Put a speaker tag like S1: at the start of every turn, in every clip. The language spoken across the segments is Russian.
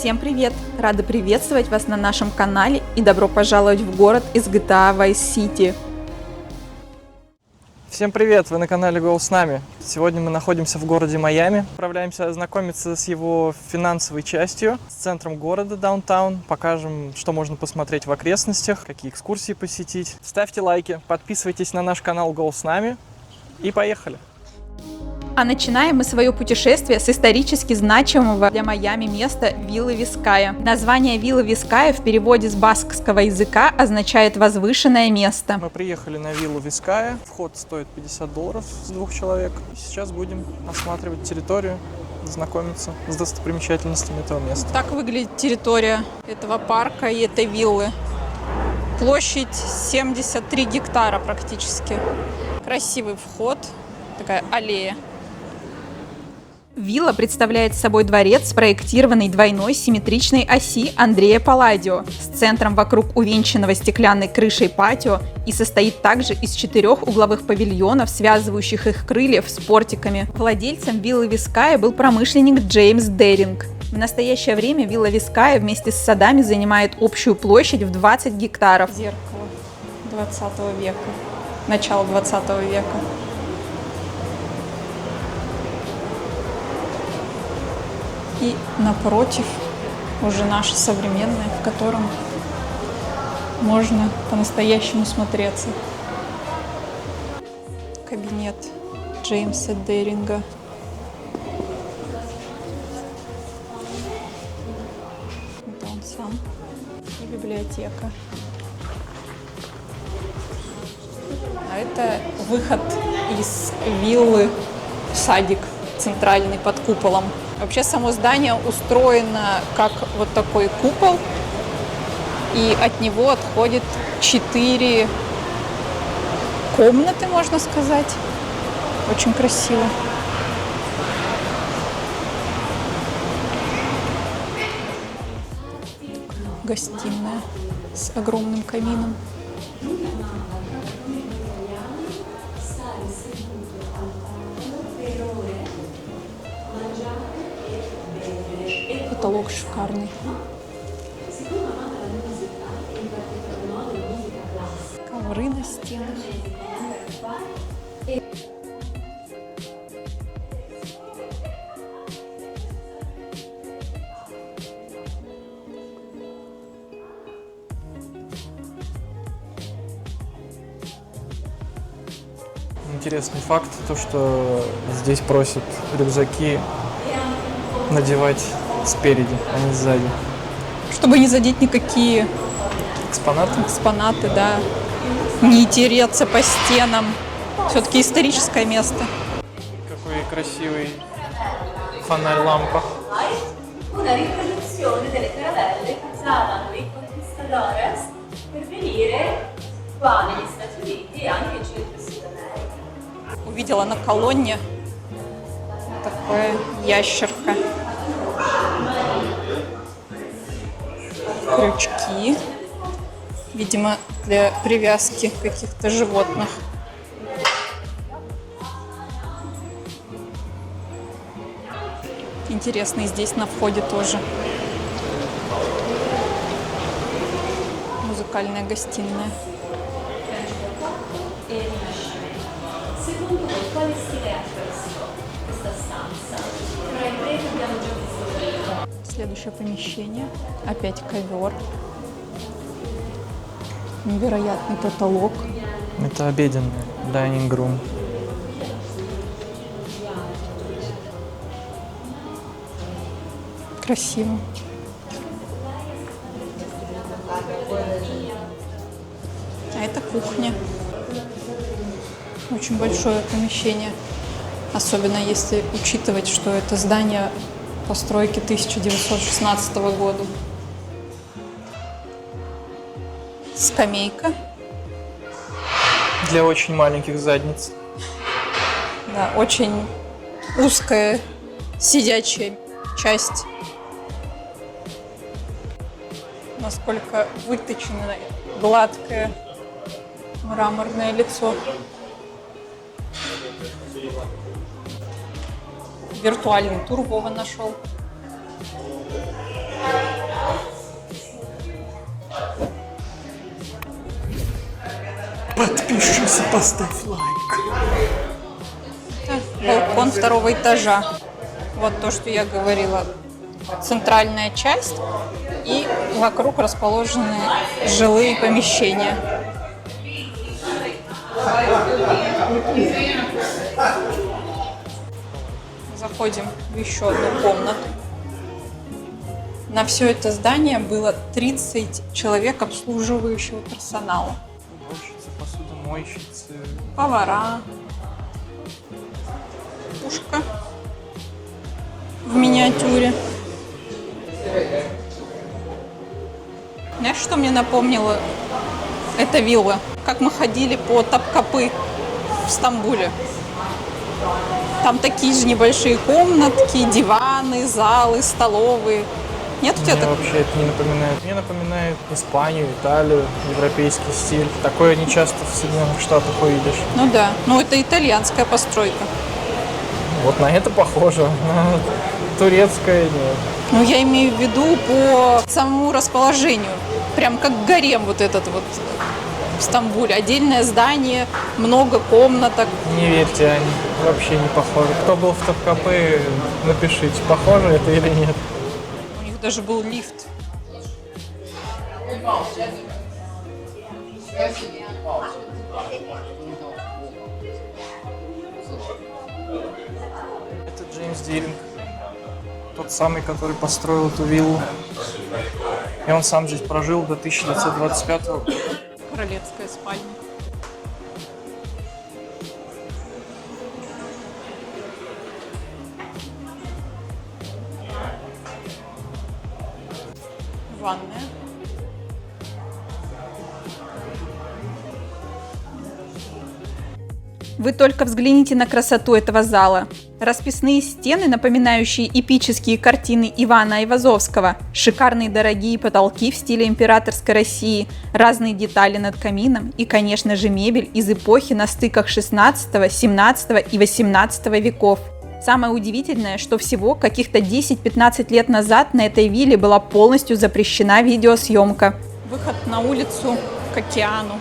S1: Всем привет! Рада приветствовать вас на нашем канале и добро пожаловать в город из GTA Vice City.
S2: Всем привет! Вы на канале Go с нами. Сегодня мы находимся в городе Майами. Отправляемся ознакомиться с его финансовой частью, с центром города, даунтаун. Покажем, что можно посмотреть в окрестностях, какие экскурсии посетить. Ставьте лайки, подписывайтесь на наш канал Go с нами и поехали!
S1: А начинаем мы свое путешествие с исторически значимого для Майами места Виллы Виская. Название Виллы Виская в переводе с баскского языка означает «возвышенное место».
S2: Мы приехали на виллу Виская. Вход стоит $50 с 2 человек. Сейчас будем осматривать территорию, знакомиться с достопримечательностями этого места.
S1: Так выглядит территория этого парка и этой виллы. Площадь 73 гектара практически. Красивый вход, такая аллея. Вилла представляет собой дворец, спроектированный двойной симметричной оси Андреа Палладио, с центром вокруг увенчанного стеклянной крышей патио, и состоит также из 4 угловых павильонов, связывающих их крыльев с портиками. Владельцем виллы Виская был промышленник Джеймс Деринг. В настоящее время вилла Виская вместе с садами занимает общую площадь в 20 гектаров. Зеркало 20 века, начало 20 века. И напротив уже наше современное, в котором можно по-настоящему смотреться. Кабинет Джеймса Деринга. Это он сам. И библиотека. А это выход из виллы в садик центральный под куполом. Вообще само здание устроено как вот такой купол, и от него отходит 4 комнаты, можно сказать. Очень красиво. Гостиная с огромным камином. Потолок шикарный. Ковры на стенах.
S2: Интересный факт, то что здесь просят рюкзаки надевать спереди, а не сзади.
S1: Чтобы не задеть никакие
S2: экспонаты,
S1: да. Не тереться по стенам. Все-таки историческое место.
S2: Какой красивый фонарь-лампа.
S1: Увидела на колонне такая ящерка. Крючки, видимо, для привязки каких-то животных. Интересно, и здесь на входе тоже музыкальная гостиная. Следующее помещение. Опять ковер. Невероятный потолок.
S2: Это обеденный dining room.
S1: Красиво. А это кухня. Очень большое помещение. Особенно если учитывать, что это здание постройки 1916 года. Скамейка.
S2: Для очень маленьких задниц.
S1: Да, очень узкая сидячая часть. Насколько выточенное, гладкое мраморное лицо. Виртуальный тур Вова нашел.
S2: Подпишись и поставь лайк.
S1: Балкон второго этажа. Вот то, что я говорила. Центральная часть и вокруг расположены жилые помещения. Заходим в еще одну комнату. На все это здание было 30 человек обслуживающего персонала.
S2: Уборщицы, посудомойщицы.
S1: Повара. Пушка в миниатюре. Знаешь, что мне напомнило эта вилла? Как мы ходили по Топкапы в Стамбуле. Там такие же небольшие комнатки, диваны, залы, столовые. Нет у тебя
S2: Мне
S1: такого?
S2: вообще это не напоминает. Мне напоминает Испанию, Италию, европейский стиль. Такое не часто в Соединенных Штатах увидишь.
S1: Ну да, но это итальянская постройка.
S2: Вот на это похоже, на турецкое нет.
S1: Ну, я имею в виду по самому расположению. Прям как гарем вот этот вот в Стамбуле. Отдельное здание, много комнаток.
S2: Не верьте, они вообще не похожи. Кто был в Топкапы, напишите, похоже это или нет.
S1: У них даже был лифт.
S2: Это Джеймс Диринг, тот самый, который построил эту виллу. И он сам здесь прожил до 1925 года.
S1: Королевская спальня. Ванная. Вы только взгляните на красоту этого зала. Расписные стены, напоминающие эпические картины Ивана Айвазовского, шикарные дорогие потолки в стиле императорской России, разные детали над камином и, конечно же, мебель из эпохи на стыках 16, 17 и 18 веков. Самое удивительное, что всего каких-то 10-15 лет назад на этой вилле была полностью запрещена видеосъемка. Выход на улицу к океану.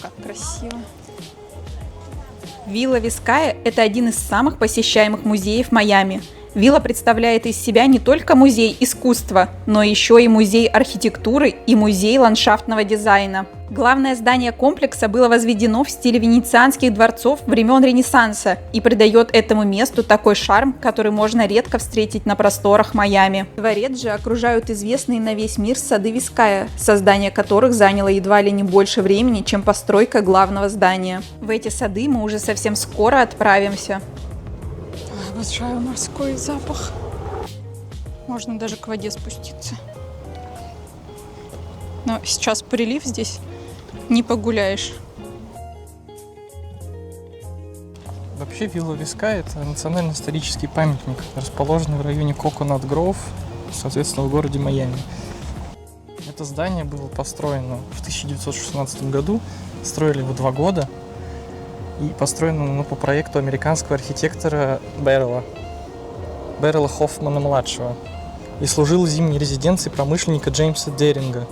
S1: Как красиво. Вилла Виская – это один из самых посещаемых музеев Майами. Вилла представляет из себя не только музей искусства, но еще и музей архитектуры и музей ландшафтного дизайна. Главное здание комплекса было возведено в стиле венецианских дворцов времен Ренессанса и придает этому месту такой шарм, который можно редко встретить на просторах Майами. Дворец же окружают известные на весь мир сады Виская, создание которых заняло едва ли не больше времени, чем постройка главного здания. В эти сады мы уже совсем скоро отправимся. Обожаю морской запах. Можно даже к воде спуститься. Но сейчас прилив здесь, не погуляешь.
S2: Вообще вилла Виская – это национально-исторический памятник, расположенный в районе Coconut Grove, соответственно, в городе Майами. Это здание было построено в 1916 году, строили его 2 года. И построено оно по проекту американского архитектора Беррелла Хоффмана-младшего. И служило зимней резиденцией промышленника Джеймса Деринга.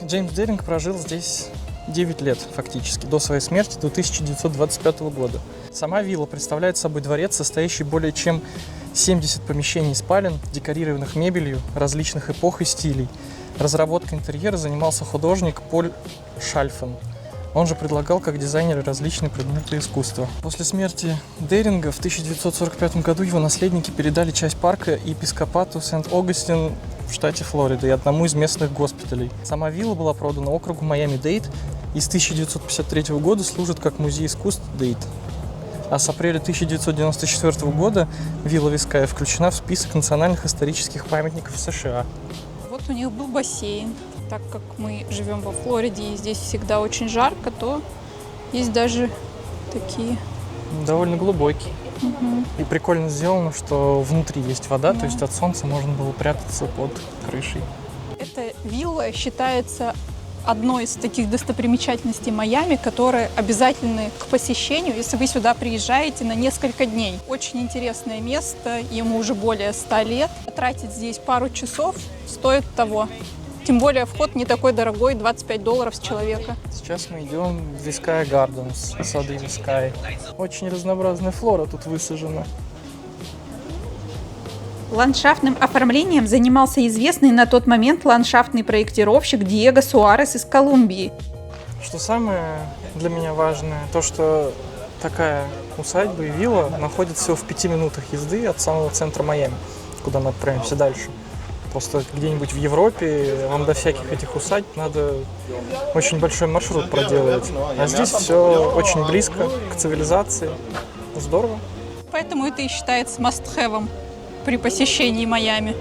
S2: Джеймс Деринг прожил здесь 9 лет фактически, до своей смерти, до 1925 года. Сама вилла представляет собой дворец, состоящий более чем 70 помещений и спален, декорированных мебелью различных эпох и стилей. Разработкой интерьера занимался художник Поль Шальфен. Он же предлагал как дизайнер различные предметы искусства. После смерти Деринга в 1945 году его наследники передали часть парка епископату Сент-Огастин в штате Флорида и одному из местных госпиталей. Сама вилла была продана округу Майами-Дейд и с 1953 года служит как музей искусств Дейд. А с апреля 1994 года вилла Виская включена в список национальных исторических памятников США.
S1: Вот у них был бассейн. Так как мы живем во Флориде и здесь всегда очень жарко, то есть даже такие.
S2: Довольно глубокий. И прикольно сделано, что внутри есть вода, то есть от солнца можно было прятаться под крышей.
S1: Эта вилла считается одной из таких достопримечательностей Майами, которые обязательны к посещению, если вы сюда приезжаете на несколько дней. Очень интересное место, ему уже более 100 лет. Тратить здесь пару часов стоит того. Тем более вход не такой дорогой, $25 с человека.
S2: Сейчас мы идем в Вискай Гарденс, сады Вискай. Очень разнообразная флора тут высажена.
S1: Ландшафтным оформлением занимался известный на тот момент ландшафтный проектировщик Диего Суарес из Колумбии.
S2: Что самое для меня важное, то что такая усадьба и вилла находится всего в 5 минутах езды от самого центра Майами, куда мы отправимся дальше. Просто где-нибудь в Европе вам до всяких этих усадьб надо очень большой маршрут проделать. А здесь все очень близко к цивилизации. Здорово.
S1: Поэтому это и считается must-have'ом при посещении Майами.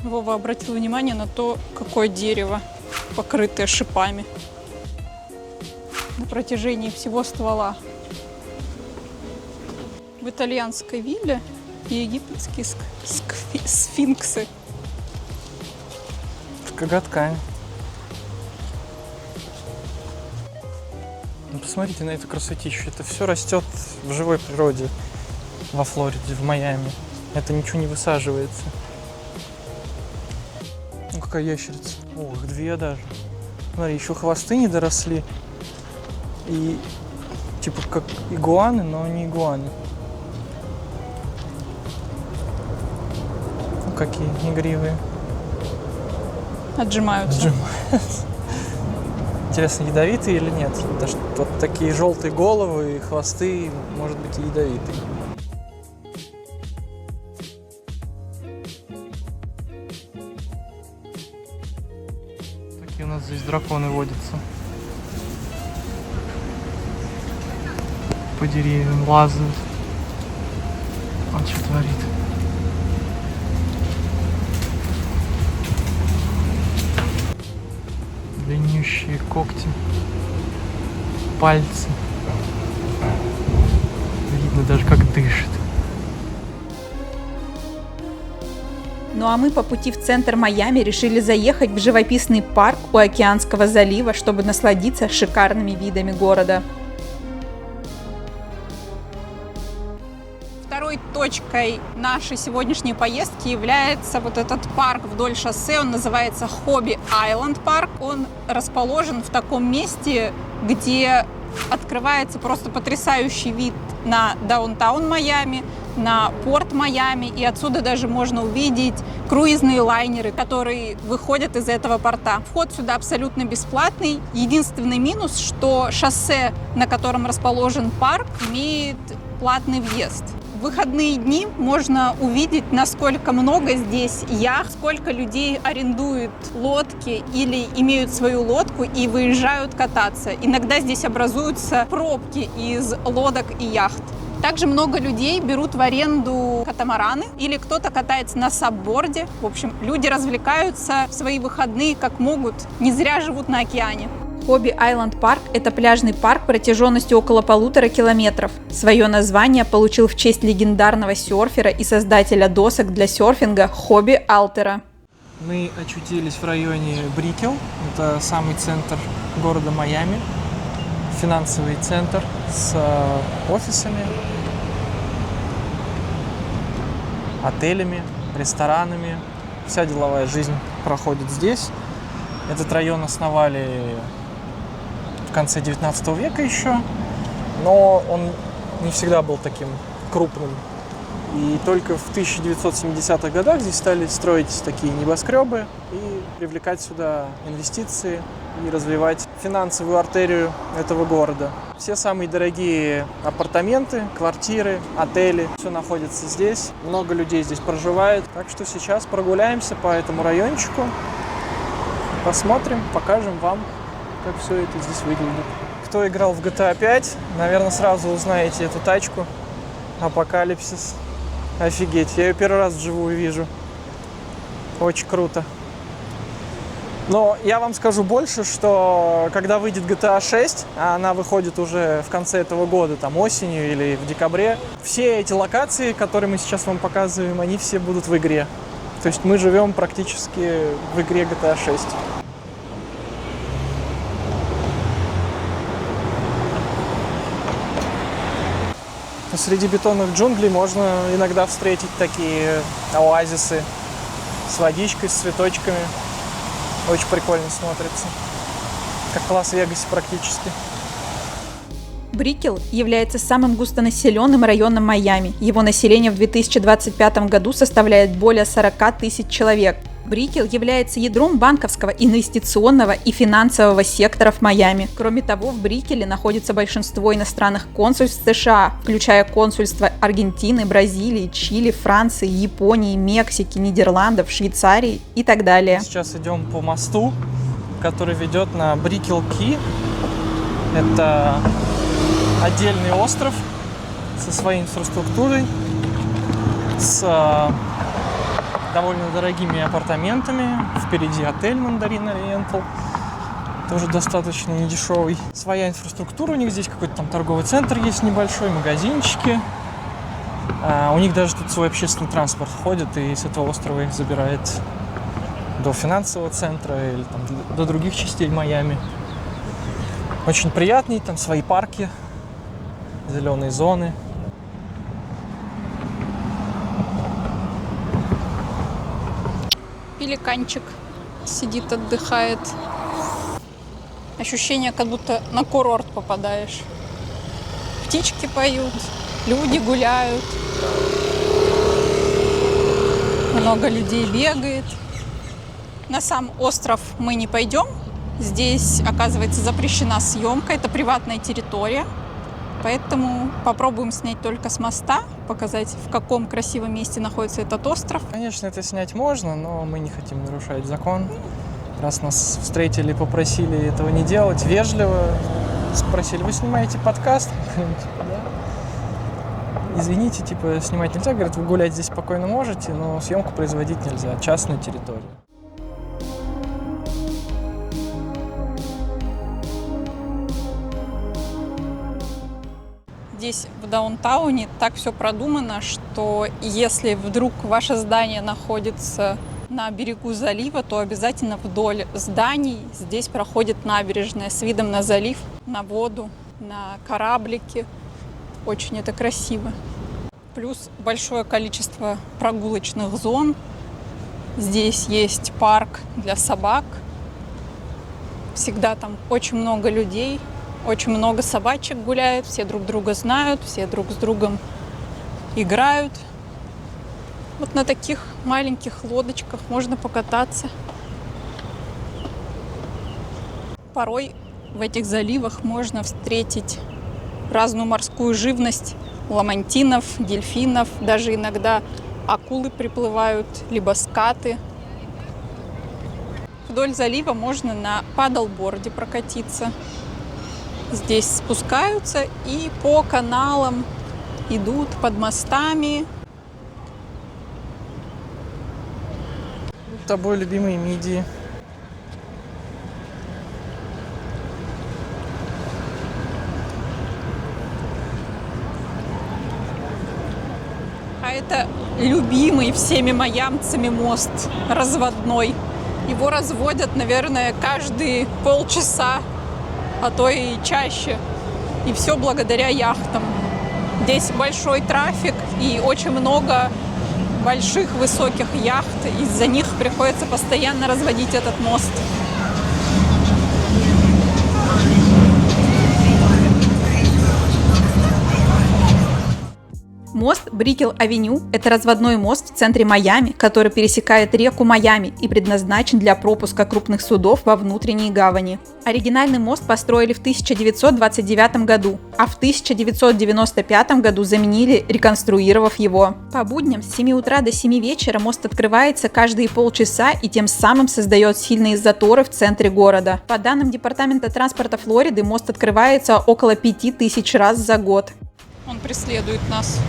S1: Вова обратил внимание на то, какое дерево, покрытое шипами на протяжении всего ствола. В итальянской вилле египетские сфинксы.
S2: Коготками. Ну, посмотрите на эту красотищу. Это все растет в живой природе во Флориде, в Майами. Это ничего не высаживается. Ну, какая ящерица. Ох, две даже. Смотри, еще хвосты не доросли. И типа как игуаны, но не игуаны. Ну, какие игривые.
S1: Отжимаются.
S2: Интересно, ядовитые или нет? Потому что вот такие желтые головы и хвосты, может быть, и ядовитые. Такие у нас здесь драконы водятся. По деревьям лазают. Он что творит? Длиннющие когти, пальцы. Видно даже, как дышит.
S1: Ну а мы по пути в центр Майами решили заехать в живописный парк у Океанского залива, чтобы насладиться шикарными видами города. Второй точкой нашей сегодняшней поездки является вот этот парк вдоль шоссе. Он называется Хобби Айленд парк. Он расположен в таком месте, где открывается просто потрясающий вид на даунтаун Майами, на порт Майами. И отсюда даже можно увидеть круизные лайнеры, которые выходят из этого порта. Вход сюда абсолютно бесплатный. Единственный минус, что шоссе, на котором расположен парк, имеет платный въезд. В выходные дни можно увидеть, насколько много здесь яхт, сколько людей арендуют лодки или имеют свою лодку и выезжают кататься. Иногда здесь образуются пробки из лодок и яхт. Также много людей берут в аренду катамараны или кто-то катается на сабборде. В общем, люди развлекаются в свои выходные как могут, не зря живут на океане. Хобби Айленд парк – это пляжный парк протяженностью около 1,5 километров. Свое название получил в честь легендарного серфера и создателя досок для серфинга Хобби Алтера.
S2: Мы очутились в районе Брикел. Это самый центр города Майами. Финансовый центр с офисами, отелями, ресторанами. Вся деловая жизнь проходит здесь. Этот район основали в конце 19 века еще, но он не всегда был таким крупным. И только в 1970-х годах здесь стали строить такие небоскребы и привлекать сюда инвестиции и развивать финансовую артерию этого города. Все самые дорогие апартаменты, квартиры, отели, все находится здесь. Много людей здесь проживает. Так что сейчас прогуляемся по этому райончику, посмотрим, покажем вам, как все это здесь выглядит. Кто играл в GTA 5, наверное, сразу узнаете эту тачку. Апокалипсис. Офигеть, я ее первый раз вживую вижу. Очень круто. Но я вам скажу больше, что когда выйдет GTA 6, а она выходит уже в конце этого года, там осенью или в декабре, все эти локации, которые мы сейчас вам показываем, они все будут в игре. То есть мы живем практически в игре GTA 6. Среди бетонных джунглей можно иногда встретить такие оазисы с водичкой, с цветочками. Очень прикольно смотрится. Как в Лас-Вегасе практически.
S1: Брикел является самым густонаселенным районом Майами. Его население в 2025 году составляет более 40 тысяч человек. Брикел является ядром банковского, инвестиционного и финансового секторов Майами. Кроме того, в Брикеле находится большинство иностранных консульств США, включая консульства Аргентины, Бразилии, Чили, Франции, Японии, Мексики, Нидерландов, Швейцарии и так далее.
S2: Сейчас идем по мосту, который ведет на Брикел-Ки. Это отдельный остров со своей инфраструктурой, с довольно дорогими апартаментами. Впереди отель Мандарин Ориентал, тоже достаточно недешевый. Своя инфраструктура у них здесь, какой-то там торговый центр есть небольшой, магазинчики. У них даже тут свой общественный транспорт ходит и с этого острова их забирает до финансового центра или там, до других частей Майами. Очень приятный, там свои парки, зеленые зоны.
S3: Пеликанчик сидит, отдыхает. Ощущение, как будто на курорт попадаешь. Птички поют, люди гуляют. Много людей бегает. На сам остров мы не пойдем. Здесь, оказывается, запрещена съемка. Это приватная территория. Поэтому попробуем снять только с моста, показать, в каком красивом месте находится этот остров.
S2: Конечно, это снять можно, но мы не хотим нарушать закон. Раз нас встретили, попросили этого не делать, вежливо спросили: вы снимаете подкаст? Извините, типа, снимать нельзя. Говорят, вы гулять здесь спокойно можете, но съемку производить нельзя. Частная территория.
S3: Здесь, в даунтауне, так все продумано, что если вдруг ваше здание находится на берегу залива, то обязательно вдоль зданий здесь проходит набережная с видом на залив, на воду, на кораблики. Очень это красиво. Плюс большое количество прогулочных зон. Здесь есть парк для собак. Всегда там очень много людей. Очень много собачек гуляет, все друг друга знают, все друг с другом играют. Вот на таких маленьких лодочках можно покататься. Порой в этих заливах можно встретить разную морскую живность, ламантинов, дельфинов, даже иногда акулы приплывают, либо скаты. Вдоль залива можно на падлборде прокатиться. Здесь спускаются и по каналам идут под мостами.
S2: Тобой любимые мидии.
S3: А это любимый всеми майамцами мост разводной. Его разводят, наверное, каждые полчаса, а то и чаще. И все благодаря яхтам. Здесь большой трафик и очень много больших высоких яхт. Из-за них приходится постоянно разводить этот мост.
S1: Мост Брикел-Авеню – это разводной мост в центре Майами, который пересекает реку Майами и предназначен для пропуска крупных судов во внутренней гавани. Оригинальный мост построили в 1929 году, а в 1995 году заменили, реконструировав его. По будням с 7 утра до 7 вечера мост открывается каждые полчаса и тем самым создает сильные заторы в центре города. По данным Департамента транспорта Флориды, мост открывается около 5000 раз за год.
S3: Он преследует нас.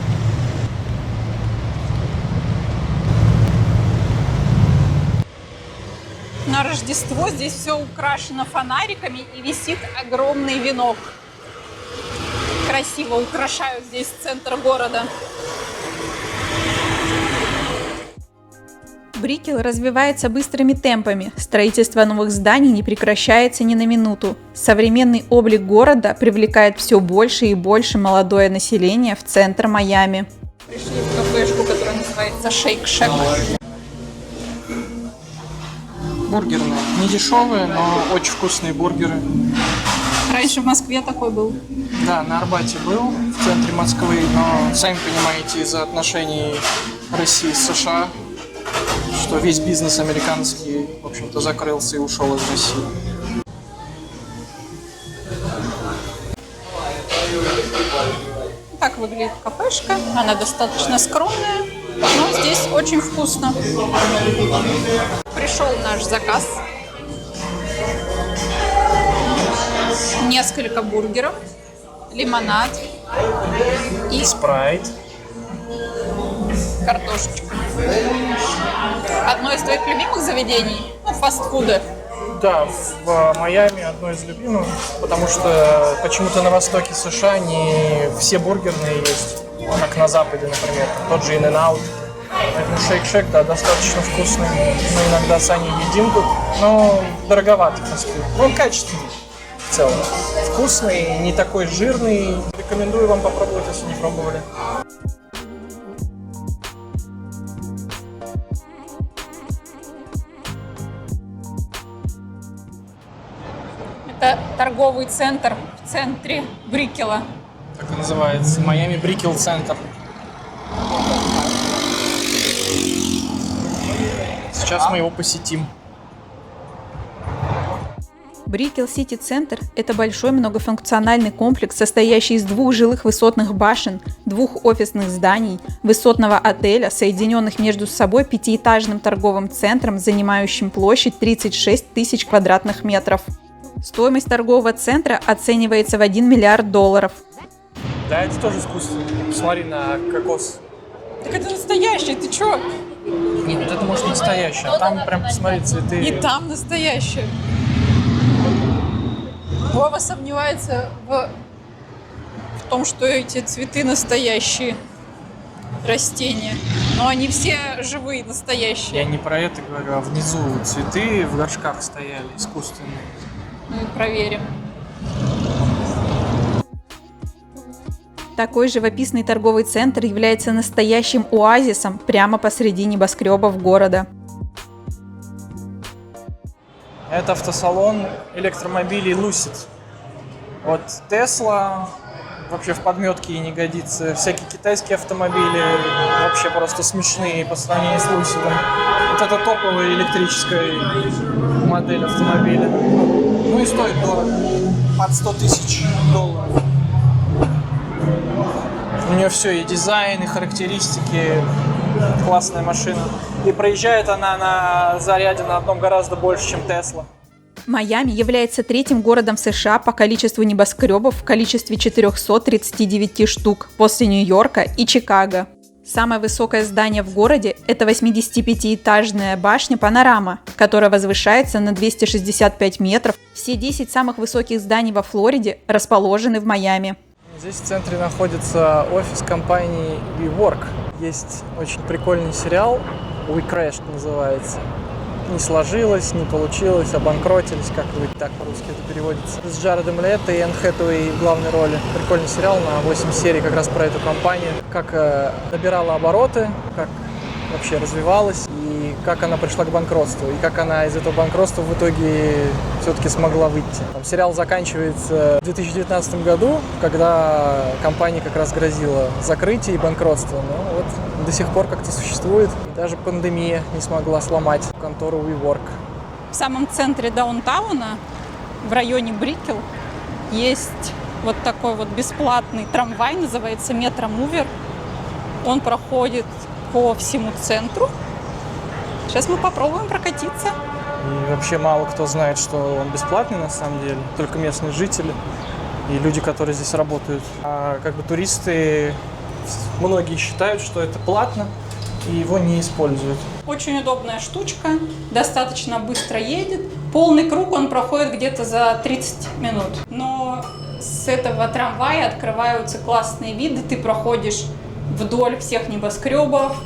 S3: на Рождество. Здесь все украшено фонариками и висит огромный венок. Красиво украшают здесь центр города.
S1: Брикел развивается быстрыми темпами, строительство новых зданий не прекращается ни на минуту. Современный облик города привлекает все больше и больше молодое население в центр Майами.
S3: Пришли в кафешку, которая называется Shake Shack.
S2: Бургерные. Не дешевые, но очень вкусные бургеры.
S3: Раньше в Москве такой был.
S2: Да, на Арбате был, в центре Москвы, но, сами понимаете, из-за отношений России с США, что весь бизнес американский, в общем-то, закрылся и ушел из России.
S3: Так выглядит кафешка. Она достаточно скромная, но здесь очень вкусно. Пришел наш заказ. Несколько бургеров, лимонад и
S2: Спрайт.
S3: картошечка. Одно из твоих любимых заведений? Ну, фастфуда.
S2: Да, в Майами одно из любимых, потому что почему-то на востоке США не все бургерные есть, как на западе, например, тот же In-N-Out. Поэтому Shake Shack, да, достаточно вкусный. Мы иногда с Аней едим тут, но дороговатый фастфуд. Но он качественный в целом. Вкусный, не такой жирный. Рекомендую вам попробовать, если не пробовали.
S3: Это торговый центр в центре Брикела.
S2: Так и называется. Майами Брикел Центр. Сейчас мы его посетим.
S1: Брикел Сити Центр – это большой многофункциональный комплекс, состоящий из 2 жилых высотных башен, 2 офисных зданий, высотного отеля, соединенных между собой 5-этажным торговым центром, занимающим площадь 36 тысяч квадратных метров. Стоимость торгового центра оценивается в $1 миллиард.
S2: Да, это тоже искусство. Посмотри на кокос.
S3: Так это настоящий, ты чё?
S2: Нет, это может настоящее, а там прям посмотри цветы.
S3: И там настоящее. Вова сомневается в том, что эти цветы настоящие растения. Но они все живые, настоящие.
S2: Я не про это говорю, а внизу цветы в горшках стояли, искусственные.
S3: Ну и проверим.
S1: Такой живописный торговый центр является настоящим оазисом прямо посреди небоскребов города.
S2: Это автосалон электромобилей Lucid. Вот Tesla вообще в подметке и не годится. Всякие китайские автомобили вообще просто смешные по сравнению с Lucid. Вот это топовая электрическая модель автомобиля. Ну и стоит дорого. Под $100 тысяч. У нее все, и дизайн, и характеристики. Классная машина. И проезжает она на заряде на одном гораздо больше, чем Tesla.
S1: Майами является 3-м городом США по количеству небоскребов в количестве 439 штук после Нью-Йорка и Чикаго. Самое высокое здание в городе – это 85-этажная башня «Панорама», которая возвышается на 265 метров. Все 10 самых высоких зданий во Флориде расположены в Майами.
S2: Здесь в центре находится офис компании WeWork. Есть очень прикольный сериал, We Crashed называется. Не сложилось, не получилось, обанкротились, как вы так по-русски это переводится. С Джаредом Лето и Энн Хэтэуэй в главной роли. Прикольный сериал на 8 серий как раз про эту компанию. Как набирала обороты, как вообще развивалась и как она пришла к банкротству. И как она из этого банкротства в итоге все-таки смогла выйти. Сериал заканчивается в 2019 году, когда компания как раз грозила закрытие и банкротство. Но вот до сих пор как-то существует. И даже пандемия не смогла сломать контору WeWork.
S3: В самом центре даунтауна, в районе Брикел, есть вот такой вот бесплатный трамвай, называется Метромувер. Он проходит по всему центру. Сейчас мы попробуем прокатиться.
S2: И вообще мало кто знает, что он бесплатный на самом деле. Только местные жители и люди, которые здесь работают. А как бы туристы, многие считают, что это платно. и его не используют.
S3: Очень удобная штучка, достаточно быстро едет. Полный круг он проходит где-то за 30 минут. Но с этого трамвая открываются классные виды. Ты проходишь вдоль всех небоскребов,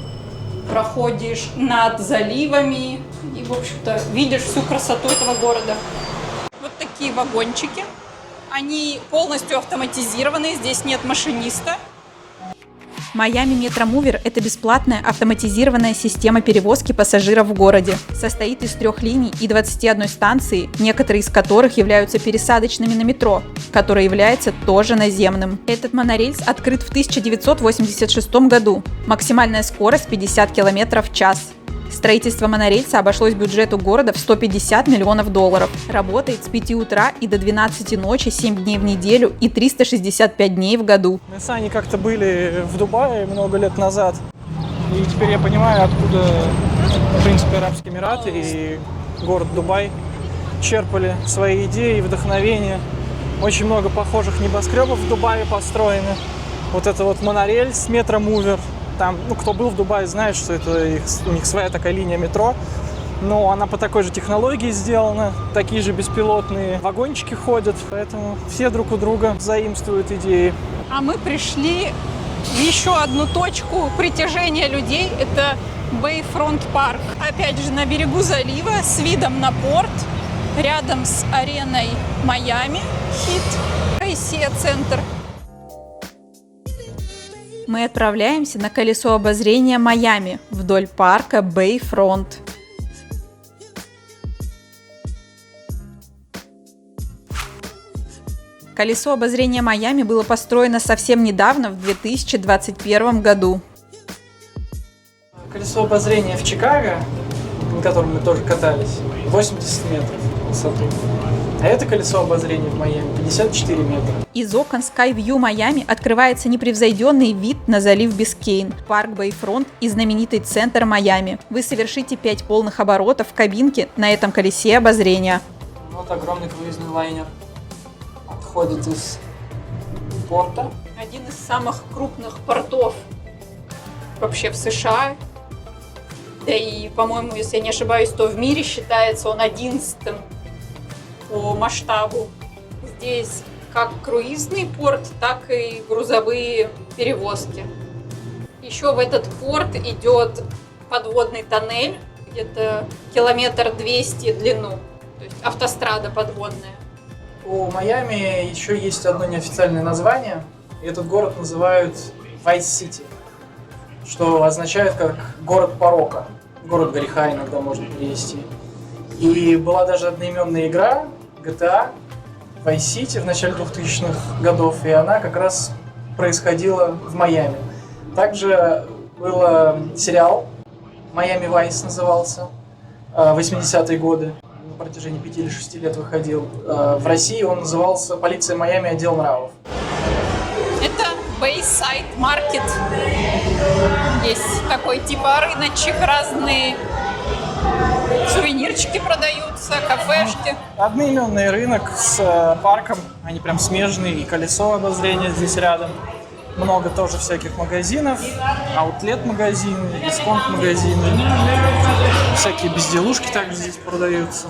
S3: проходишь над заливами и, в общем-то, видишь всю красоту этого города. Вот такие вагончики. Они полностью автоматизированы, здесь нет машиниста.
S1: Майами Метромувер – это бесплатная автоматизированная система перевозки пассажиров в городе. Состоит из 3 линий и 21 станции, некоторые из которых являются пересадочными на метро, которое является тоже наземным. Этот монорельс открыт в 1986 году. Максимальная скорость 50 км в час. Строительство монорельса обошлось бюджету города в $150 миллионов. Работает с 5 утра и до 12 ночи 7 дней в неделю и 365 дней в году.
S2: Мы с Аней как-то были в Дубае много лет назад. И теперь я понимаю, откуда, в принципе, Арабские Эмираты и город Дубай черпали свои идеи и вдохновение. Очень много похожих небоскребов в Дубае построены. Вот это вот монорельс, метромувер. Там, кто был в Дубае, знает, что это у них своя такая линия метро. Но она по такой же технологии сделана. Такие же беспилотные вагончики ходят. Поэтому все друг у друга заимствуют идеи.
S3: А мы пришли в еще одну точку притяжения людей. Это Bayfront Park. Опять же, на берегу залива, с видом на порт. Рядом с ареной Майами Хит. ICEA-центр.
S1: Мы отправляемся на колесо обозрения Майами вдоль парка Bayfront. Колесо обозрения Майами было построено совсем недавно, в 2021 году.
S2: Колесо обозрения в Чикаго, на котором мы тоже катались, 80 метров в высоту. А это колесо обозрения в Майами 54 метра.
S1: Из окон Skyview Майами открывается непревзойденный вид на залив Бискейн, парк Bayfront и знаменитый центр Майами. Вы совершите 5 полных оборотов в кабинке на этом колесе обозрения.
S2: Вот огромный круизный лайнер отходит из порта.
S3: Один из самых крупных портов вообще в США. Да и, по-моему, если я не ошибаюсь, то в мире считается он 11-м по масштабу. Здесь как круизный порт, так и грузовые перевозки. Еще в этот порт идет подводный тоннель, где-то 200 километров в длину, то есть автострада подводная.
S2: У Майами еще есть одно неофициальное название. Этот город называют Vice City, что означает как город порока. Город греха иногда можно перевести. И была даже одноименная игра GTA Vice City в начале 2000-х годов, и она как раз происходила в Майами. Также был сериал «Майами Vice» назывался, 80-е годы, на протяжении 5 или 6 лет выходил. В России он назывался «Полиция Майами. Отдел нравов».
S3: Это Bayside Market. Есть такой типа рыночек, разные сувенирчики продаются, кафешки.
S2: Одноименный рынок с парком, они прям смежные, и колесо обозрения здесь рядом. Много тоже всяких магазинов, аутлет-магазины, дисконт-магазины, всякие безделушки также здесь продаются.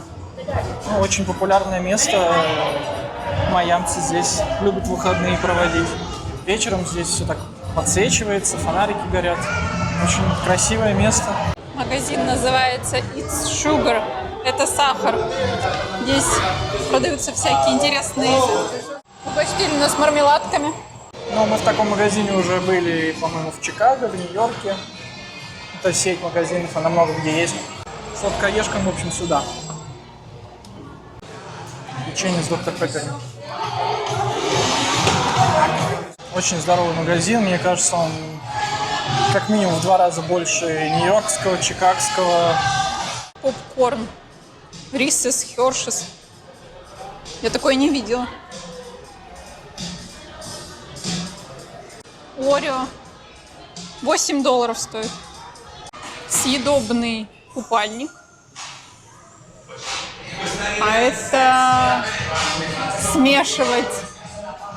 S2: Очень популярное место, майамцы здесь любят выходные проводить. Вечером здесь все так подсвечивается, фонарики горят. Очень красивое место.
S3: Магазин называется It's Sugar. Это сахар. Здесь продаются всякие интересные угощения с мармеладками.
S2: Но мы в таком магазине уже были, по-моему, в Чикаго, в Нью-Йорке. Это сеть магазинов, она много где есть. Сладкоежкам, в общем, сюда. Печенье с Доктор Пеппером. Очень здоровый магазин, мне кажется, он как минимум в 2 раза больше нью-йоркского, чикагского.
S3: Попкорн. Reese's, Hershey's. Я такое не видела. Орео. $8 стоит. Съедобный купальник. А это смешивать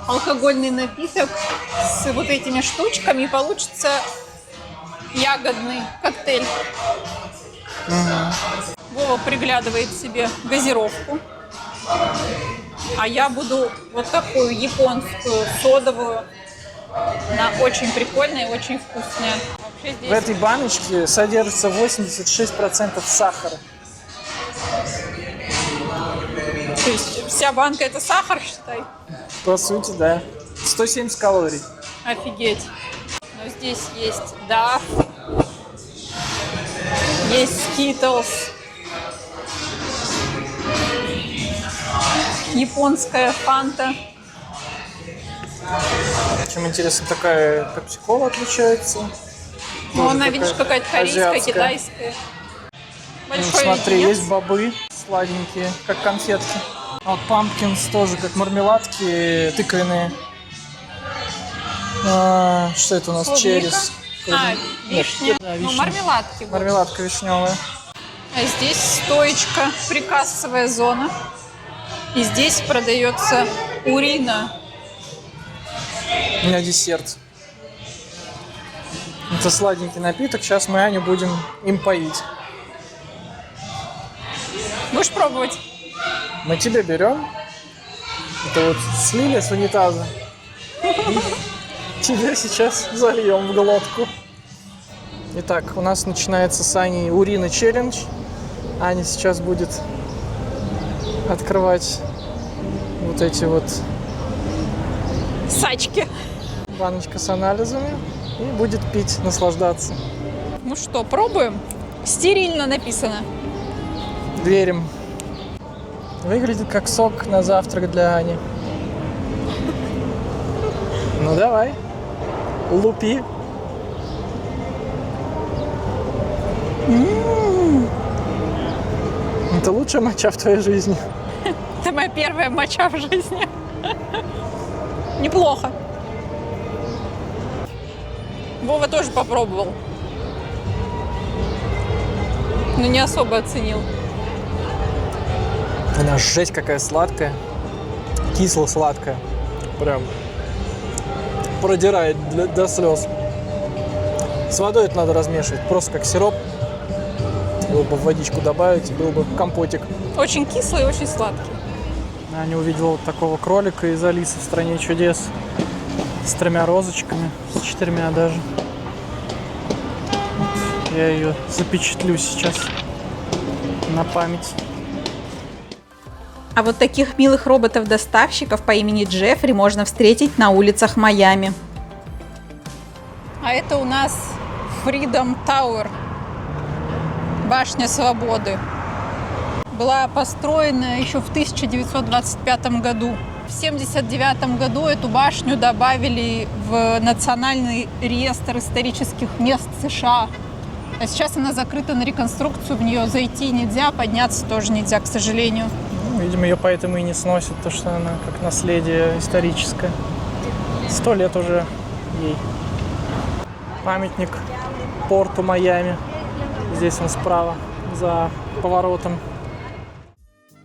S3: алкогольный напиток с вот этими штучками, и получится ягодный коктейль. Вова приглядывает себе газировку. А я буду вот такую японскую содовую. Она очень прикольная и очень вкусная. Вообще
S2: В
S3: здесь
S2: этой баночке содержится 86% сахара.
S3: то есть вся банка это сахар, считай.
S2: По сути, да. 170 калорий.
S3: Офигеть. Но здесь есть Dove, есть Skittles, японская фанта.
S2: Чем интересно, такая пепси-кола отличается.
S3: Ну,
S2: Тоже
S3: она,
S2: такая
S3: видишь, какая-то корейская,
S2: азиатская.
S3: китайская.
S2: Ну,
S3: Большой
S2: смотри,
S3: леденец.
S2: есть бобы сладенькие, как конфетки. А вот пампкинс тоже как мармеладки тыквенные. Что это у нас?
S3: Клубника.
S2: Черрис.
S3: А,
S2: Нет,
S3: вишня.
S2: да,
S3: Ну,
S2: вишня.
S3: мармеладки. вот.
S2: Мармеладка вишневая.
S3: А здесь стоечка, прикассовая зона. И здесь продается урина.
S2: У меня десерт. Это сладенький напиток. Сейчас мы Аню будем им поить.
S3: Будешь пробовать?
S2: Мы тебе берем. Это вот слили с унитаза. И тебе сейчас зальем в глотку. Итак, у нас начинается с Аней урина челлендж. Аня сейчас будет открывать вот эти вот
S3: Сачки.
S2: баночка с анализами и будет пить, наслаждаться.
S3: Ну что, пробуем? Стерильно написано.
S2: Верим. Выглядит как сок на завтрак для Ани. Ну давай, лупи. Это лучшая моча в твоей жизни.
S3: Это моя первая моча в жизни. Неплохо. Вова тоже попробовал. Но не особо оценил.
S2: Она жесть какая сладкая. Кисло-сладкая. Прям продирает до слез. С водой это надо размешивать. Просто как сироп. Его бы в водичку добавить, и был бы компотик.
S3: Очень кислый и очень сладкий.
S2: Аня увидела вот такого кролика из Алисы в стране чудес. С 3 розочками, с 4 даже. Вот. Я ее запечатлю сейчас на память.
S1: А вот таких милых роботов-доставщиков по имени Джеффри можно встретить на улицах Майами.
S3: А это у нас Freedom Tower. Башня свободы. Была построена еще в 1925 году. В 1979 году эту башню добавили в Национальный реестр исторических мест США. А сейчас она закрыта на реконструкцию, в нее зайти нельзя, подняться тоже нельзя, к сожалению.
S2: Ну, видимо, ее поэтому и не сносят, то что она как наследие историческое. 100 лет уже ей. Памятник порту Майами. Здесь он справа, за поворотом.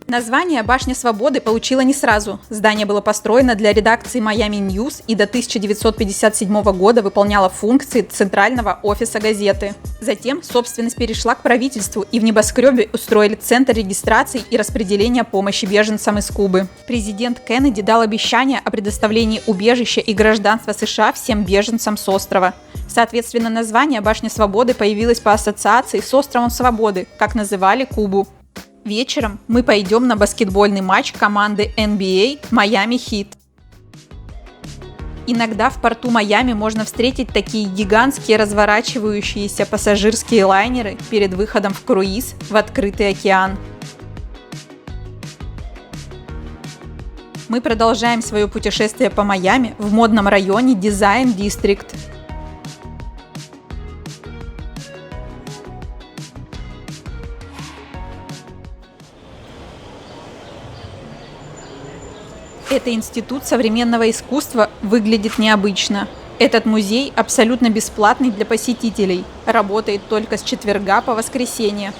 S1: Название «Башня свободы» получила не сразу. Здание было построено для редакции Miami News и до 1957 года выполняло функции центрального офиса газеты. Затем собственность перешла к правительству, и в небоскребе устроили центр регистрации и распределения помощи беженцам из Кубы. Президент Кеннеди дал обещание о предоставлении убежища и гражданства США всем беженцам с острова. Соответственно, название «Башня свободы» появилось по ассоциации с островом Свободы, как называли Кубу. Вечером мы пойдем на баскетбольный матч команды NBA Miami Heat. Иногда в порту Майами можно встретить такие гигантские разворачивающиеся пассажирские лайнеры перед выходом в круиз в открытый океан. Мы продолжаем свое путешествие по Майами в модном районе Design District. Это институт современного искусства выглядит необычно. Этот музей абсолютно бесплатный для посетителей, работает только с четверга по воскресенье.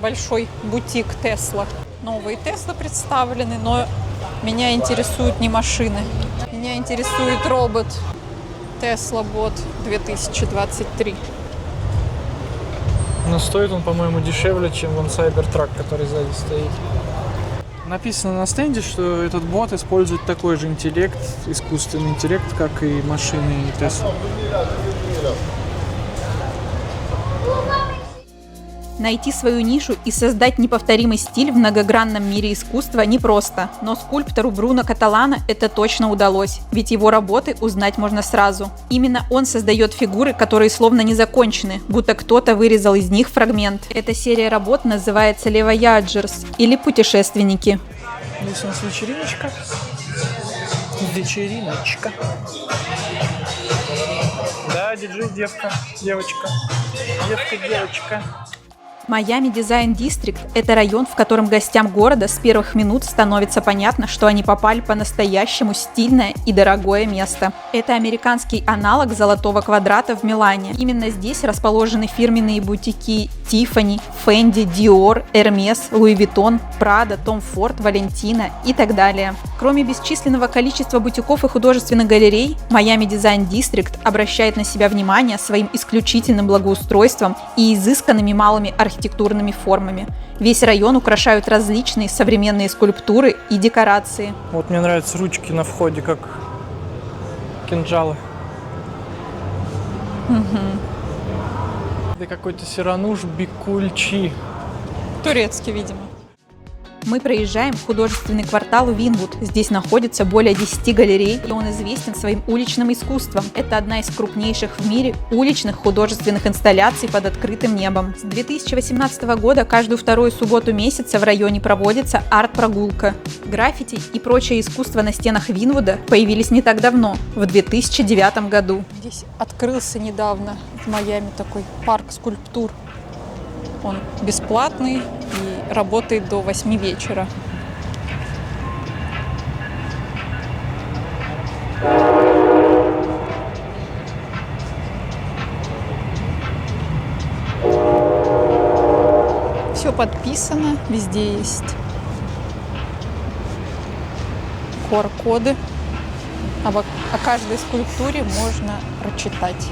S3: Большой бутик Tesla. Новые Tesla представлены, но меня интересуют не машины. Меня интересует робот Tesla Bot 2023.
S2: Но стоит он, по-моему, дешевле, чем вон Cybertruck, который сзади стоит. Написано на стенде, что этот бот использует такой же интеллект, искусственный интеллект, как и машины Tesla.
S1: Найти свою нишу и создать неповторимый стиль в многогранном мире искусства непросто, но скульптору Бруно Каталана это точно удалось, ведь его работы узнать можно сразу. Именно он создает фигуры, которые словно не закончены, будто кто-то вырезал из них фрагмент. Эта серия работ называется «Le Voyagers» или «Путешественники».
S2: Здесь у нас вечериночка. Вечериночка. Да, диджей девка, девочка. Девка-девочка.
S1: Майами Дизайн Дистрикт – это район, в котором гостям города с первых минут становится понятно, что они попали по-настоящему стильное и дорогое место. Это американский аналог Золотого квадрата в Милане. Именно здесь расположены фирменные бутики Tiffany, Fendi, Dior, Hermes, Louis Vuitton, Prada, Tom Ford, Valentino и так далее. Кроме бесчисленного количества бутиков и художественных галерей, Майами Дизайн Дистрикт обращает на себя внимание своим исключительным благоустройством и изысканными малыми архитектурными формами. Весь район украшают различные современные скульптуры и декорации.
S2: Вот мне нравятся ручки на входе, как кинжалы. Это какой-то сирануш бикульчи.
S3: Турецкий, видимо.
S1: Мы проезжаем в художественный квартал Винвуд. Здесь находится более 10 галерей, и он известен своим уличным искусством. Это одна из крупнейших в мире уличных художественных инсталляций под открытым небом. С 2018 года каждую вторую субботу месяца в районе проводится арт-прогулка. Граффити и прочее искусство на стенах Винвуда появились не так давно, в 2009 году.
S3: Здесь открылся недавно в Майами такой парк скульптур. Он бесплатный и работает до 8 вечера. Все подписано, везде есть QR-коды. О каждой скульптуре можно прочитать.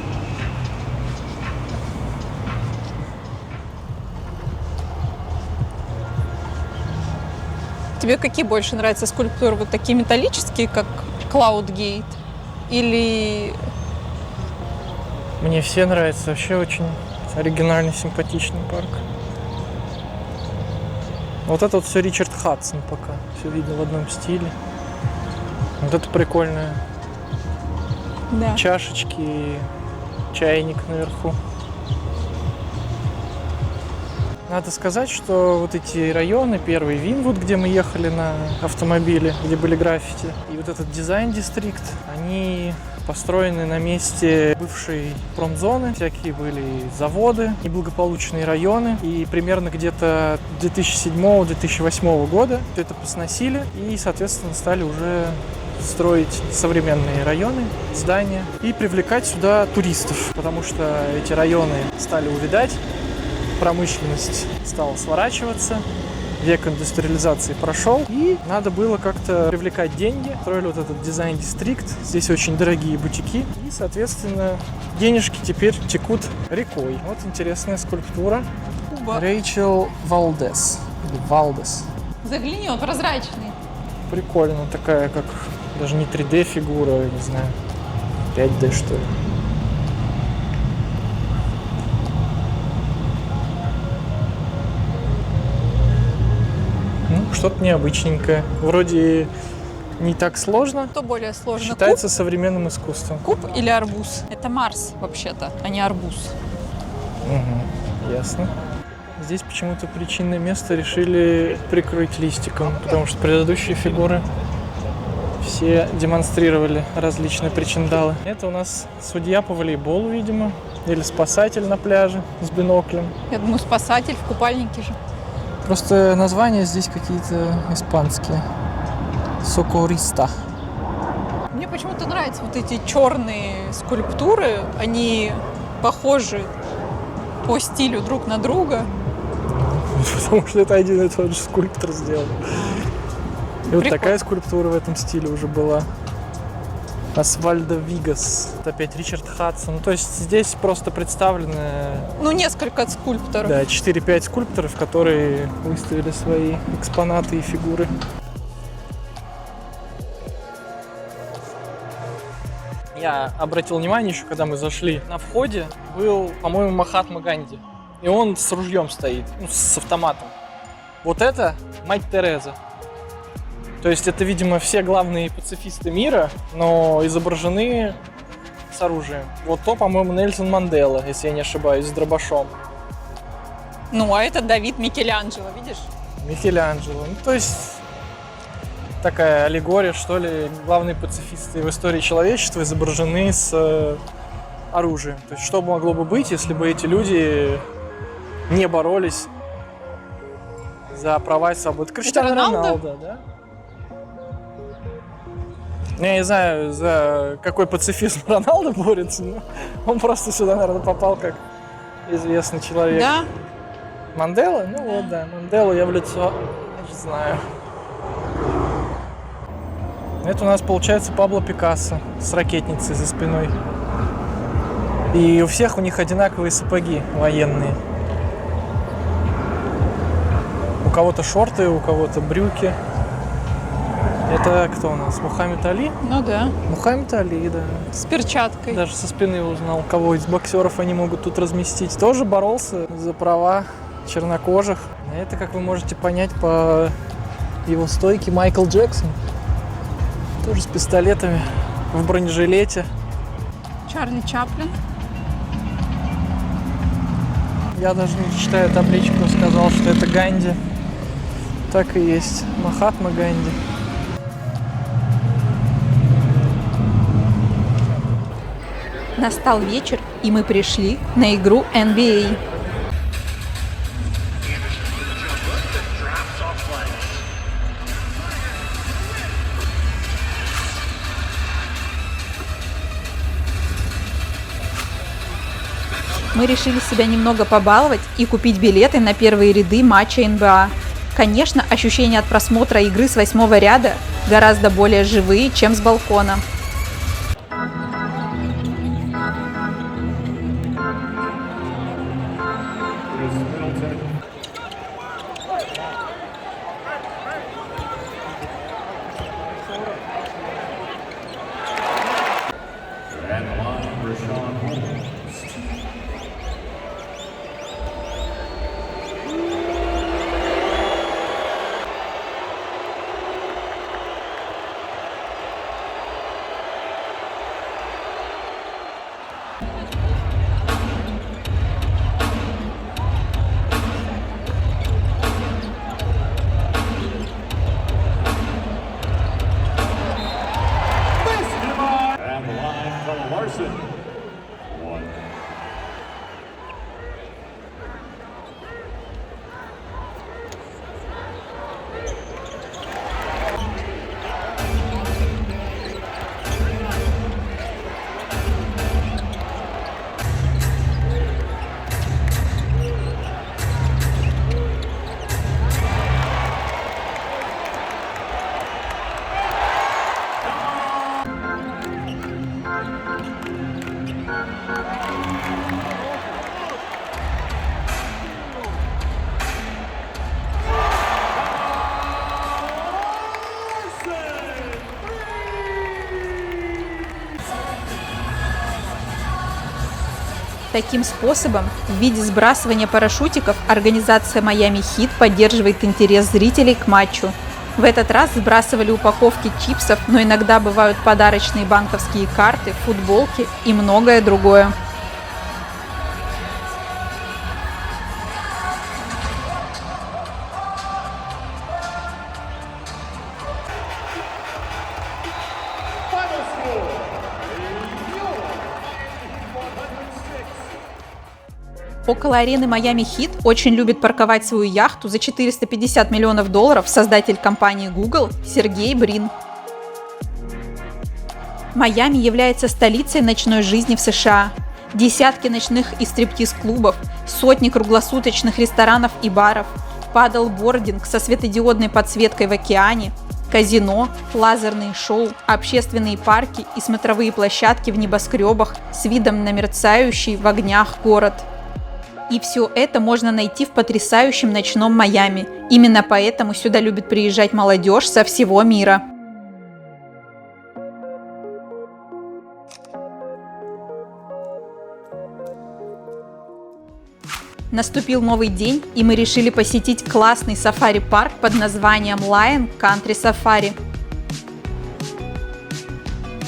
S3: Тебе какие больше нравятся скульптуры? Вот такие металлические, как Cloud Gate? Или...
S2: Мне все нравятся. Вообще очень оригинальный, симпатичный парк. Вот это вот все Ричард Хадсон пока. Все видно в одном стиле. Вот это прикольное.
S3: Да.
S2: Чашечки, чайник наверху. Надо сказать, что вот эти районы, первый Винвуд, где мы ехали на автомобиле, где были граффити, и вот этот дизайн-дистрикт, они построены на месте бывшей промзоны. Всякие были заводы, неблагополучные районы. И примерно где-то 2007-2008 года это посносили и, соответственно, стали уже строить современные районы, здания и привлекать сюда туристов, потому что эти районы стали увядать. Промышленность стала сворачиваться, век индустриализации прошел, и надо было как-то привлекать деньги. Строили вот этот дизайн-дистрикт, здесь очень дорогие бутики, и, соответственно, денежки теперь текут рекой. Вот интересная скульптура. Рэйчел Валдес. Или Валдес.
S3: Загляни, он прозрачный.
S2: Прикольно, такая, как даже не 3D фигура, я не знаю, 5D что ли. Что-то необычненькое. Вроде не так сложно.
S3: Что более сложно?
S2: Считается современным искусством.
S3: Куб или арбуз? Это Марс, вообще-то, а не арбуз.
S2: Угу, ясно. Здесь почему-то причинное место решили прикрыть листиком, потому что предыдущие фигуры все демонстрировали различные причиндалы. Это у нас судья по волейболу, видимо, или спасатель на пляже с биноклем.
S3: Я думаю, спасатель в купальнике же.
S2: Просто названия здесь какие-то испанские. Сокориста.
S3: Мне почему-то нравятся вот эти черные скульптуры. Они похожи по стилю друг на друга.
S2: Потому что это один и тот же скульптор сделал. И вот такая скульптура в этом стиле уже была. Освальдо Вигас. Это опять Ричард Хадсон. Ну, то есть здесь просто представлены
S3: Ну, несколько скульпторов.
S2: да, 4-5 скульпторов, которые выставили свои экспонаты и фигуры. Я обратил внимание еще, когда мы зашли, на входе был, по-моему, Махатма Ганди. И он с ружьем стоит, ну, с автоматом. Вот это мать Тереза. То есть это, видимо, все главные пацифисты мира, но изображены с оружием. Вот то, по-моему, Нельсон Мандела, если я не ошибаюсь, с дробашом.
S3: Ну, а это Давид Микеланджело, видишь?
S2: Микеланджело. Ну, то есть такая аллегория, что ли. Главные пацифисты в истории человечества изображены с оружием. То есть что могло бы быть, если бы эти люди не боролись за права и свободу? Криштиану Роналдо, да? Я не знаю, за какой пацифизм Роналдо борется, но он просто сюда, наверное, попал как известный человек.
S3: Да.
S2: Мандела? Ну вот, да. Манделу я в лицо знаю. Это у нас получается Пабло Пикассо с ракетницей за спиной. И у всех у них одинаковые сапоги военные. У кого-то шорты, у кого-то брюки. Это кто у нас? Мухаммед Али?
S3: Ну да.
S2: Мухаммед Али, да.
S3: С перчаткой.
S2: Даже со спины узнал, кого из боксеров они могут тут разместить. Тоже боролся за права чернокожих. Это, как вы можете понять, по его стойке Майкл Джексон. Тоже с пистолетами, в бронежилете.
S3: Чарли Чаплин.
S2: Я даже не читая табличку, сказал, что это Ганди. Так и есть. Махатма Ганди.
S1: Настал вечер, и мы пришли на игру NBA. Мы решили себя немного побаловать и купить билеты на первые ряды матча НБА. Конечно, ощущения от просмотра игры с 8-го ряда гораздо более живые, чем с балкона. Таким способом, в виде сбрасывания парашютиков, организация Miami Heat поддерживает интерес зрителей к матчу. В этот раз сбрасывали упаковки чипсов, но иногда бывают подарочные банковские карты, футболки и многое другое. Около арены Miami Heat очень любит парковать свою яхту за $450 миллионов создатель компании Google Сергей Брин. Майами является столицей ночной жизни в США. Десятки ночных и стриптиз-клубов, сотни круглосуточных ресторанов и баров, падлбординг со светодиодной подсветкой в океане, казино, лазерные шоу, общественные парки и смотровые площадки в небоскребах с видом на мерцающий в огнях город. И все это можно найти в потрясающем ночном Майами. Именно поэтому сюда любит приезжать молодежь со всего мира. Наступил новый день, и мы решили посетить классный сафари-парк под названием Lion Country Safari.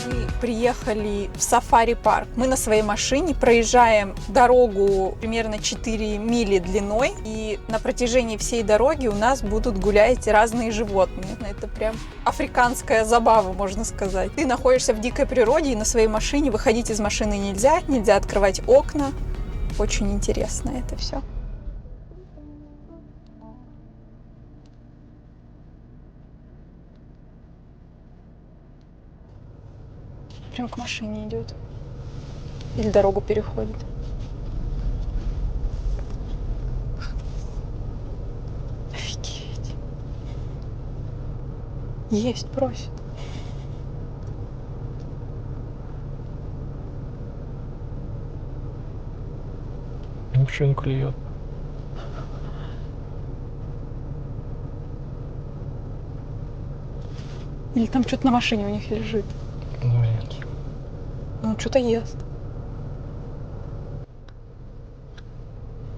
S3: Мы приехали в сафари-парк. Мы на своей машине проезжаем дорогу примерно 4 мили длиной, и на протяжении всей дороги у нас будут гулять разные животные. Это прям африканская забава, можно сказать. Ты находишься в дикой природе, и на своей машине выходить из машины нельзя открывать окна. Очень интересно это все. Прям к машине идет. Или дорогу переходит. Офигеть. Есть, просит.
S2: Вообще не клюет.
S3: Или там что-то на машине у них лежит.
S2: Ну нет.
S3: Ну, что-то ест.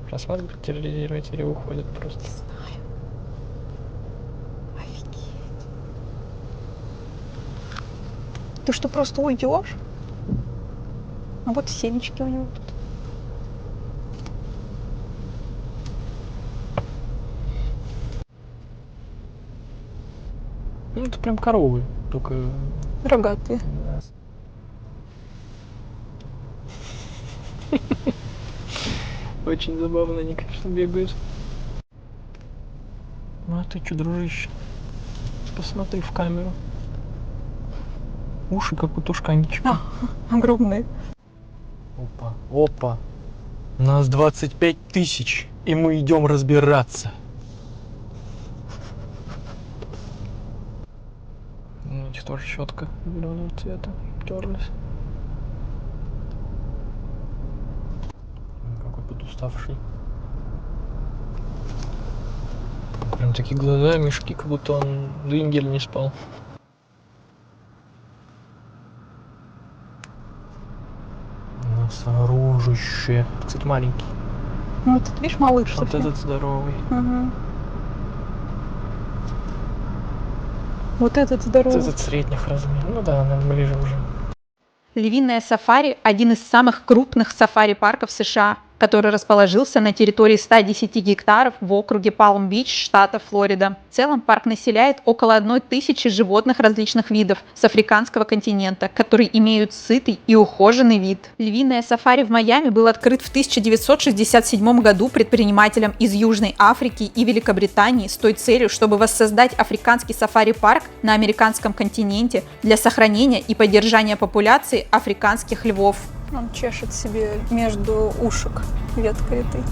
S2: Просматривать, терроризировать или уходит просто.
S3: Не знаю. Офигеть. Ты что, просто уйдешь? А вот семечки у него тут.
S2: Ну, это прям коровы, только...
S3: Рогатые.
S2: Очень забавно они, конечно, бегают. Ну а ты чё, дружище? Посмотри в камеру. Уши как у тушканчика.
S3: Огромные.
S2: Опа, опа. У нас 25 тысяч, и мы идем разбираться. Ну, эти тоже щетка зеленого цвета терлись. Какой подуставший. Прям такие глаза, мешки, как будто он 2 недели не спал. Носорожище. Кстати, маленький.
S3: Ну, вот видишь, малыш.
S2: Вот этот здоровый.
S3: Угу. Вот этот здоровый.
S2: Вот этот средних размеров. Ну да, наверное, ближе уже.
S1: Львиное сафари – один из самых крупных сафари-парков США, который расположился на территории 110 гектаров в округе Палм-Бич, штата Флорида. В целом парк населяет около 1000 животных различных видов с африканского континента, которые имеют сытый и ухоженный вид. Львиное сафари в Майами был открыт в 1967 году предпринимателем из Южной Африки и Великобритании с той целью, чтобы воссоздать африканский сафари-парк на американском континенте для сохранения и поддержания популяции африканских львов.
S3: Он чешет себе между ушек веткой этой.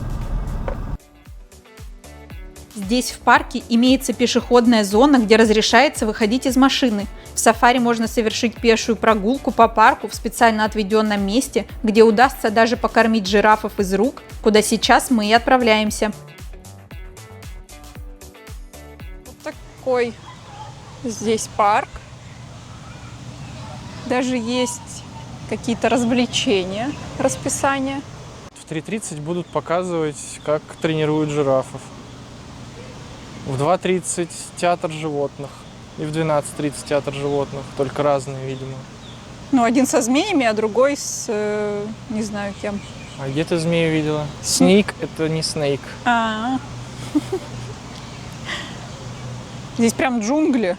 S1: Здесь в парке имеется пешеходная зона, где разрешается выходить из машины. В сафари можно совершить пешую прогулку по парку в специально отведенном месте, где удастся даже покормить жирафов из рук, куда сейчас мы и отправляемся.
S3: Вот такой здесь парк. Даже есть какие-то развлечения, расписание.
S2: В 3:30 будут показывать, как тренируют жирафов. В 2:30 театр животных. И в 12:30 театр животных. Только разные, видимо.
S3: Ну, один со змеями, а другой с не знаю кем.
S2: А где ты змею видела? Снейк – это не снейк.
S3: Здесь прям джунгли.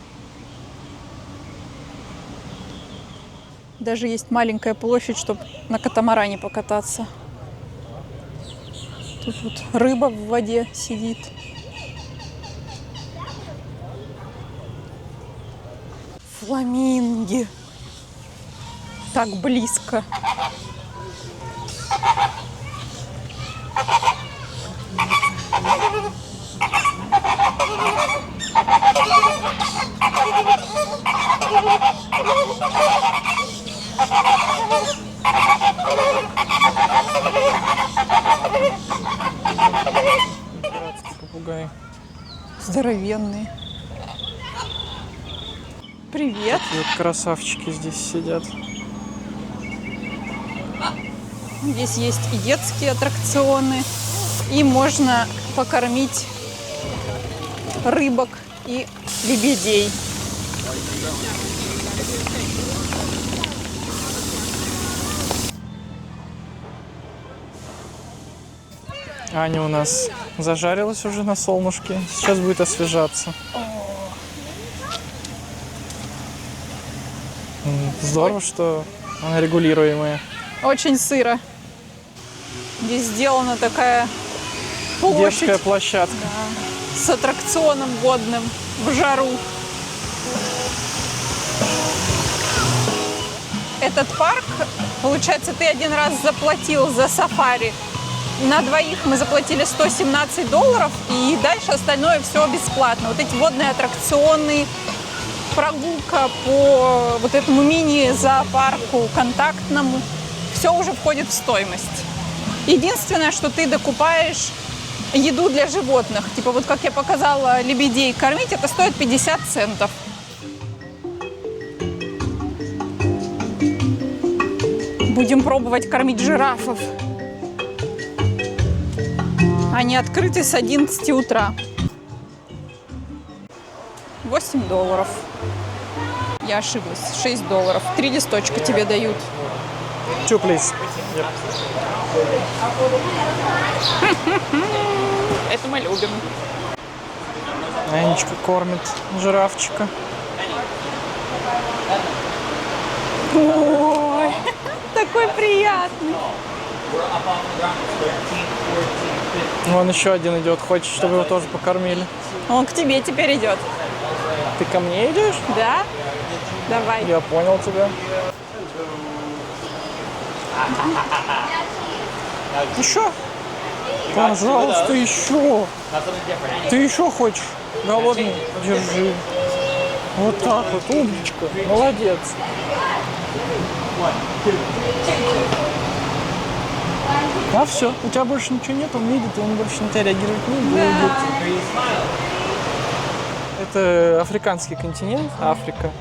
S3: Даже есть маленькая площадь, чтобы на катамаране покататься. Тут вот рыба в воде сидит. Фламинги. Так близко.
S2: Пиратский попугай.
S3: Здоровенные. Привет.
S2: И вот красавчики здесь сидят.
S3: Здесь есть и детские аттракционы, и можно покормить рыбок и лебедей.
S2: Аня у нас зажарилась уже на солнышке. Сейчас будет освежаться. Здорово, что она регулируемая.
S3: Очень сыро. Здесь сделана такая площадь
S2: Детская площадка.
S3: с аттракционом водным в жару. Этот парк, получается, ты один раз заплатил за сафари. На двоих мы заплатили $117, и дальше остальное все бесплатно. Вот эти водные аттракционы, прогулка по вот этому мини-зоопарку контактному, все уже входит в стоимость. Единственное, что ты докупаешь еду для животных. Типа вот как я показала, лебедей кормить, это стоит 50 центов. Будем пробовать кормить жирафов. Они открыты с 11 утра. $8. Я ошиблась. $6. 3 листочка тебе дают.
S2: Two, please.
S3: Это мы любим.
S2: Анечка кормит жирафчика.
S3: Ой, такой приятный.
S2: Вон еще один идет. Хочет, чтобы его тоже покормили.
S3: Он к тебе теперь идет.
S2: Ты ко мне идешь?
S3: Да? Давай.
S2: Я понял тебя. Еще? Пожалуйста, еще. Ты еще хочешь? Голодный? Держи. Вот так вот, умничка. Молодец. А все, у тебя больше ничего нет, он видит, и он больше на тебя реагировать не будет. Это африканский континент, Африка.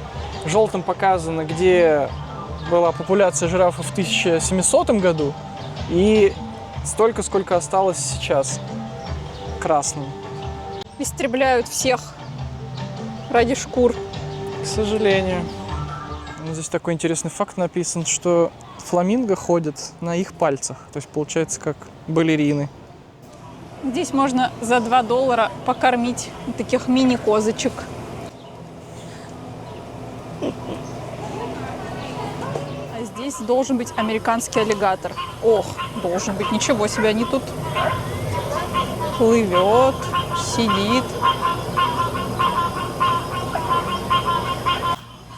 S2: Желтым показано, где была популяция жирафов в 1700 году, и столько, сколько осталось сейчас. Красным.
S3: Истребляют всех ради шкур.
S2: К сожалению. Здесь такой интересный факт написан, что фламинго ходят на их пальцах. То есть получается как балерины.
S3: Здесь можно за $2 покормить таких мини-козочек. А здесь должен быть американский аллигатор. Ох, должен быть. Ничего себе, они тут плывет, сидит.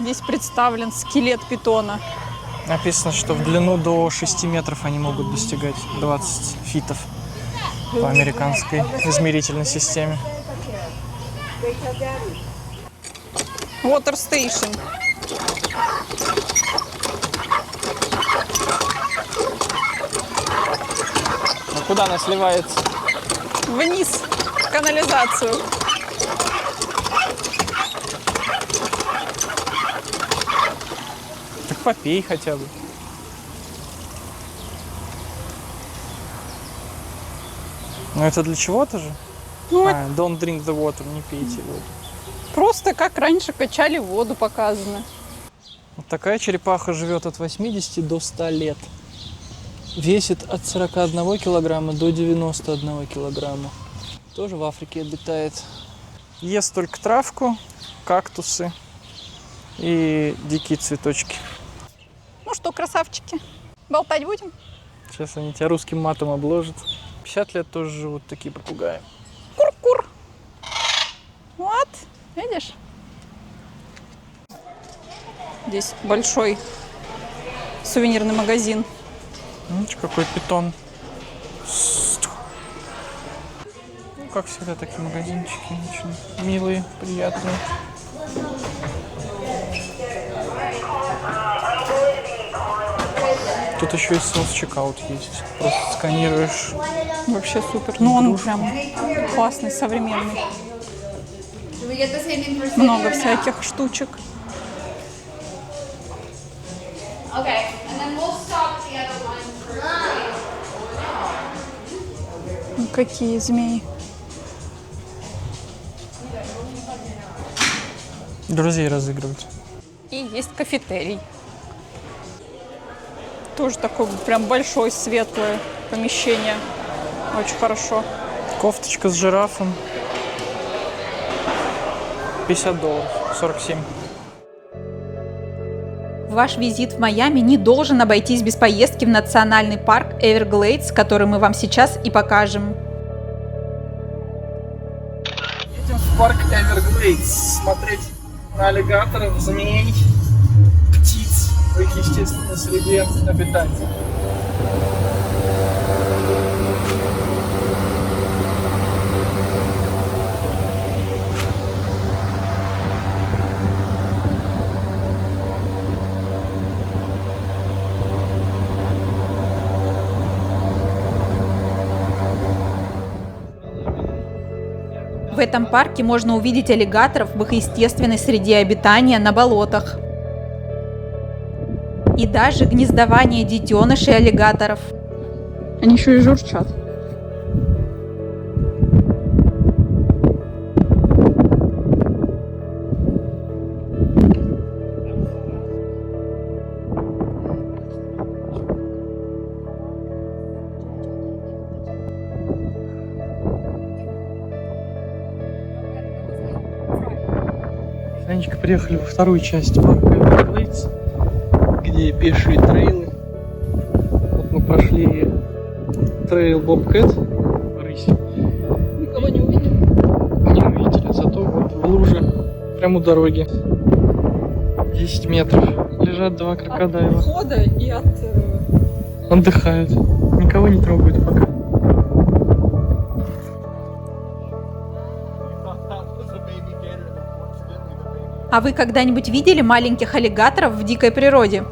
S3: Здесь представлен скелет питона.
S2: Написано, что в длину до 6 метров они могут достигать, 20 фитов по американской измерительной системе.
S3: Water Station.
S2: А куда она сливается?
S3: Вниз, в канализацию.
S2: Так попей хотя бы. Ну это для чего-то же?
S3: Ну,
S2: Don't drink the water, не пейте воду.
S3: просто как раньше качали воду, показано.
S2: Вот такая черепаха живет от 80 до 100 лет. Весит от 41 килограмма до 91 килограмма. Тоже в Африке обитает. Ест только травку, кактусы и дикие цветочки.
S3: Ну что, красавчики, болтать будем?
S2: Сейчас они тебя русским матом обложат. 50 лет тоже живут такие попугаи.
S3: Кур-кур. Вот, видишь? Здесь большой сувенирный магазин.
S2: Видите, какой питон. Ну, как всегда, такие магазинчики очень милые, приятные. Тут еще и селф-чекаут есть. Просто сканируешь.
S3: Вообще супер. Ну, он прям классный, современный. Много всяких штучек. Какие змеи.
S2: Друзей разыгрывать.
S3: И есть кафетерий. Тоже такое прям большое, светлое помещение. Очень хорошо.
S2: Кофточка с жирафом. $50, 47.
S1: Ваш визит в Майами не должен обойтись без поездки в национальный парк Эверглейдс, который мы вам сейчас и покажем.
S2: Едем в парк Эверглейдс смотреть на аллигаторов, змей, птиц в их естественной среде обитания.
S1: В этом парке можно увидеть аллигаторов в их естественной среде обитания на болотах. И даже гнездование детенышей аллигаторов.
S3: Они еще и журчат.
S2: Анечка, приехали во вторую часть парка Эверглейдс, где пешие трейлы. Вот мы прошли трейл Бобкэт, рысь.
S3: Никого не увидели?
S2: Не увидели, зато вот в луже, прямо у дороги. 10 метров. Лежат два крокодила.
S3: От входа и от...
S2: Отдыхают. Никого не трогают пока.
S1: А вы когда-нибудь видели маленьких аллигаторов в дикой природе?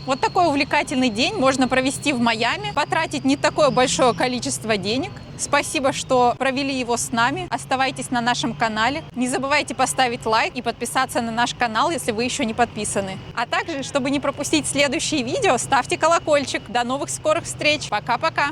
S3: Вот такой увлекательный день можно провести в Майами, потратить не такое большое количество денег. Спасибо, что провели его с нами. Оставайтесь на нашем канале. Не забывайте поставить лайк и подписаться на наш канал, если вы еще не подписаны. А также, чтобы не пропустить следующие видео, ставьте колокольчик. До новых скорых встреч. Пока-пока.